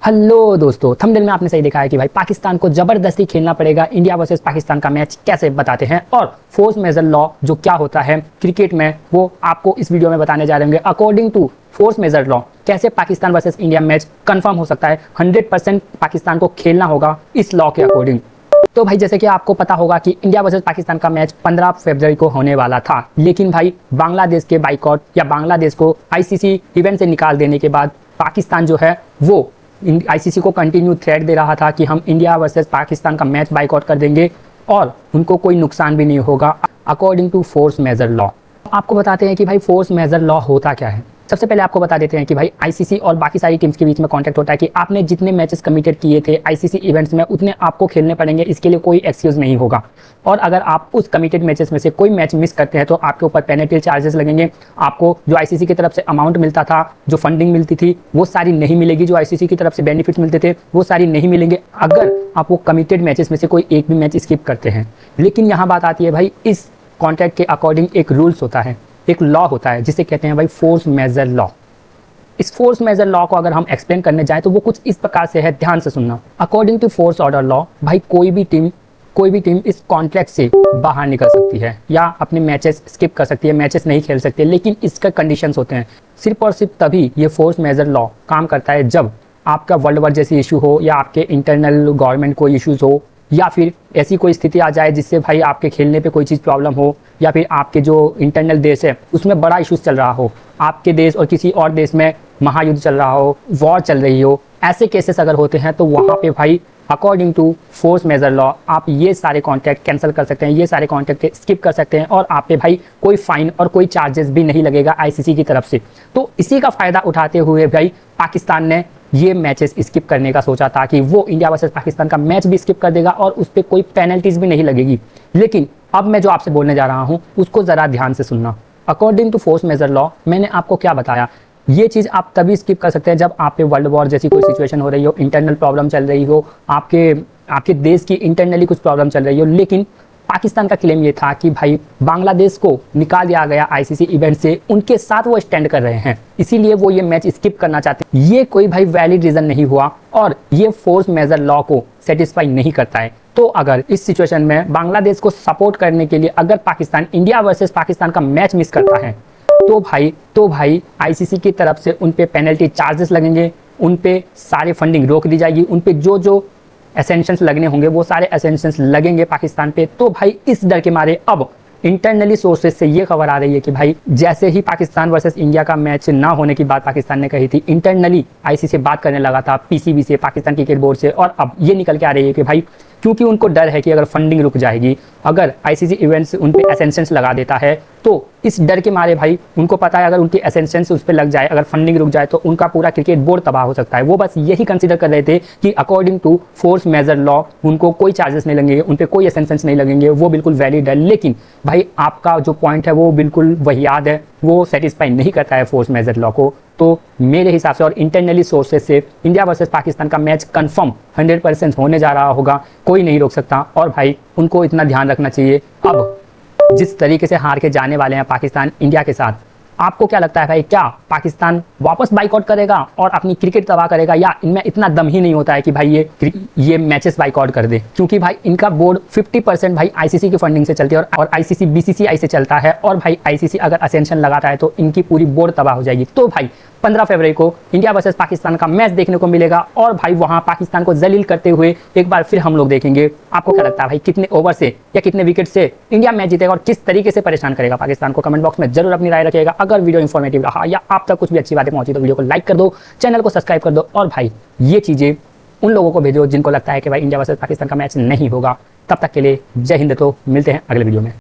Hello दोस्तों, thumbnail में आपने सही देखा है कि भाई पाकिस्तान को जबरदस्ती खेलना पड़ेगा। इंडिया वर्सेस पाकिस्तान का मैच कैसे बताते हैं और फोर्स मेजर लॉ जो क्या होता है क्रिकेट में वो आपको इस वीडियो में बताने जा रहे हैं। According to force majeure law कैसे Pakistan versus India match confirm हो सकता है। 100% पाकिस्तान को खेलना होगा इस लॉ के अकॉर्डिंग। तो भाई जैसे कि आपको पता होगा कि इंडिया वर्सेस पाकिस्तान का मैच 15 फरवरी को होने वाला था, लेकिन भाई बांग्लादेश के बाइकआउट या बांग्लादेश को आईसीसी इवेंट से निकाल देने के बाद पाकिस्तान जो है वो आईसीसी को कंटिन्यू थ्रेट दे रहा था कि हम इंडिया वर्सेस पाकिस्तान का मैच बाइकआउट कर देंगे और उनको कोई नुकसान भी नहीं होगा according to force majeure law. आपको बताते हैं कि भाई फोर्स मेजर लॉ होता क्या है। सबसे पहले आपको बता देते हैं कि भाई आईसीसी और बाकी सारी टीम्स के बीच में कॉन्टैक्ट होता है कि आपने जितने मैचेस कमिटेड किए थे आईसीसी इवेंट्स में उतने आपको खेलने पड़ेंगे, इसके लिए कोई एक्सक्यूज नहीं होगा। और अगर आप उस कमिटेड मैचेस में से कोई मैच मिस करते हैं तो आपके ऊपर पेनल्टी चार्जेस लगेंगे। आपको जो आईसीसी की तरफ से अमाउंट मिलता था, जो फंडिंग मिलती थी, वो सारी नहीं मिलेगी। जो आईसीसी की तरफ से बेनिफिट्स मिलते थे वो सारी नहीं मिलेंगे अगर आप वो कमिटेड मैचेस में से कोई एक भी मैच स्किप करते हैं। लेकिन यहाँ बात आती है भाई, इस कॉन्ट्रैक्ट के अकॉर्डिंग एक रूल्स होता है, एक लॉ होता है जिसे कहते हैं भाई फोर्स मेजर लॉ। इस फोर्स मेजर लॉ को अगर हम एक्सप्लेन करने जाएं तो वो कुछ इस प्रकार से है, ध्यान से सुनना। According to force order law भाई कोई भी टीम इस कॉन्ट्रैक्ट से बाहर निकल सकती है या अपने मैचेस स्किप कर सकती है, मैचेस नहीं खेल सकती है। लेकिन इसका कंडीशंस होते हैं। सिर्फ और सिर्फ तभी ये फोर्स मेजर लॉ काम करता है जब आपका वर्ल्ड वॉर जैसी इशू हो या आपके इंटरनल गवर्नमेंट को इश्यूज हो या फिर ऐसी कोई स्थिति आ जाए जिससे भाई आपके खेलने पे कोई चीज़ प्रॉब्लम हो या फिर आपके जो इंटरनल देश है उसमें बड़ा इश्यूज चल रहा हो, आपके देश और किसी और देश में महायुद्ध चल रहा हो, वॉर चल रही हो। ऐसे केसेस अगर होते हैं तो वहाँ पे भाई according to force majeure law आप ये सारे कॉन्ट्रैक्ट कैंसिल कर सकते हैं, ये सारे कॉन्ट्रैक्ट स्किप कर सकते हैं और आप पे भाई कोई फाइन और कोई चार्जेस भी नहीं लगेगा आईसीसी की तरफ से। तो इसी का फायदा उठाते हुए भाई पाकिस्तान ने ये मैचेस स्किप करने का सोचा था कि वो इंडिया वर्सेस पाकिस्तान का मैच भी स्किप कर देगा और उस पर कोई पेनल्टीज भी नहीं लगेगी। लेकिन अब मैं जो आपसे बोलने जा रहा हूँ उसको ज़रा ध्यान से सुनना। According to force majeure law मैंने आपको क्या बताया, ये चीज़ आप तभी स्किप कर सकते हैं जब आप पे वर्ल्ड वॉर जैसी कोई सिचुएशन हो रही हो, इंटरनल प्रॉब्लम चल रही हो, आपके देश की इंटरनली कुछ प्रॉब्लम चल रही हो। लेकिन पाकिस्तान का क्लेम ये था कि भाई बांग्लादेश को निकाल दिया गया आईसीसी इवेंट से, उनके साथ वो स्टैंड कर रहे हैं, इसीलिए वो ये मैच स्किप करना चाहते हैं। ये कोई भाई वैलिड रीजन नहीं हुआ और ये फोर्स मेजर लॉ को सेटिस्फाई नहीं करता है। तो अगर इस सिचुएशन में बांग्लादेश को सपोर्ट करने के लिए अगर पाकिस्तान इंडिया वर्सेस पाकिस्तान का मैच मिस करता है तो भाई आईसीसी की तरफ से उन पे पेनल्टी चार्जेस लगेंगे, उन पे सारे फंडिंग रोक दी जाएगी, उन पे जो एसेंशंस लगने होंगे वो सारे एसेंशंस लगेंगे पाकिस्तान पे। तो भाई इस डर के मारे अब इंटरनली सोर्सेज से ये खबर आ रही है कि भाई जैसे ही पाकिस्तान वर्सेस इंडिया का मैच ना होने की बात पाकिस्तान ने कही थी, इंटरनली आईसीसी से बात करने लगा था, पीसीबी से, पाकिस्तान क्रिकेट बोर्ड से, और अब ये निकल के आ रही है कि भाई क्योंकि उनको डर है कि अगर फंडिंग रुक जाएगी, अगर आईसीसी इवेंट्स उन पे एसेंशंस लगा देता है तो इस डर के मारे भाई उनको पता है अगर उनकी एसेंशंस उस पर लग जाए, अगर फंडिंग रुक जाए तो उनका पूरा क्रिकेट बोर्ड तबाह हो सकता है। वो बस यही कंसीडर कर रहे थे कि according to force majeure law उनको कोई चार्जेस नहीं लगेंगे, उन पर कोई एसेंशंस नहीं लगेंगे, वो बिल्कुल वैलिड है। लेकिन भाई आपका जो पॉइंट है वो बिल्कुल वही याद है, वो सेटिस्फाई नहीं करता है फोर्स मेजर लॉ को। तो मेरे हिसाब से और इंटरनली सोर्सेज से इंडिया वर्सेस पाकिस्तान का मैच कंफर्म 100% होने जा रहा होगा, कोई नहीं रोक सकता। और भाई उनको इतना ध्यान रखना चाहिए, अब जिस तरीके से हार के जाने वाले हैं पाकिस्तान इंडिया के साथ, आपको क्या लगता है भाई, क्या पाकिस्तान वापस बाइकआउट करेगा और अपनी क्रिकेट तबाह करेगा, या इनमें इतना दम ही नहीं होता है कि भाई ये मैचेस बाइकआउट कर दे? क्योंकि भाई इनका बोर्ड 50% भाई आईसीसी की फंडिंग से चलती है और आईसीसी बीसीसीआई से चलता है, और भाई आईसीसी अगर असेंशन लगाता है तो इनकी पूरी बोर्ड तबाह हो जाएगी। तो भाई 15 फरवरी को इंडिया वर्सेस पाकिस्तान का मैच देखने को मिलेगा और भाई वहां पाकिस्तान को जलील करते हुए एक बार फिर हम लोग देखेंगे। आपको क्या लगता है भाई, कितने ओवर से या कितने विकेट से इंडिया मैच जीतेगा और किस तरीके से परेशान करेगा पाकिस्तान को? कमेंट बॉक्स में जरूर अपनी राय रखिएगा। अगर वीडियो इन्फॉर्मेटिव रहा या आप तक कुछ भी अच्छी बातें पहुंची तो वीडियो को लाइक कर दो, चैनल को सब्सक्राइब कर दो, और भाई ये चीजें उन लोगों को भेजो जिनको लगता है कि भाई इंडिया वर्सेस पाकिस्तान का मैच नहीं होगा। तब तक के लिए जय हिंद, तो मिलते हैं अगले वीडियो में।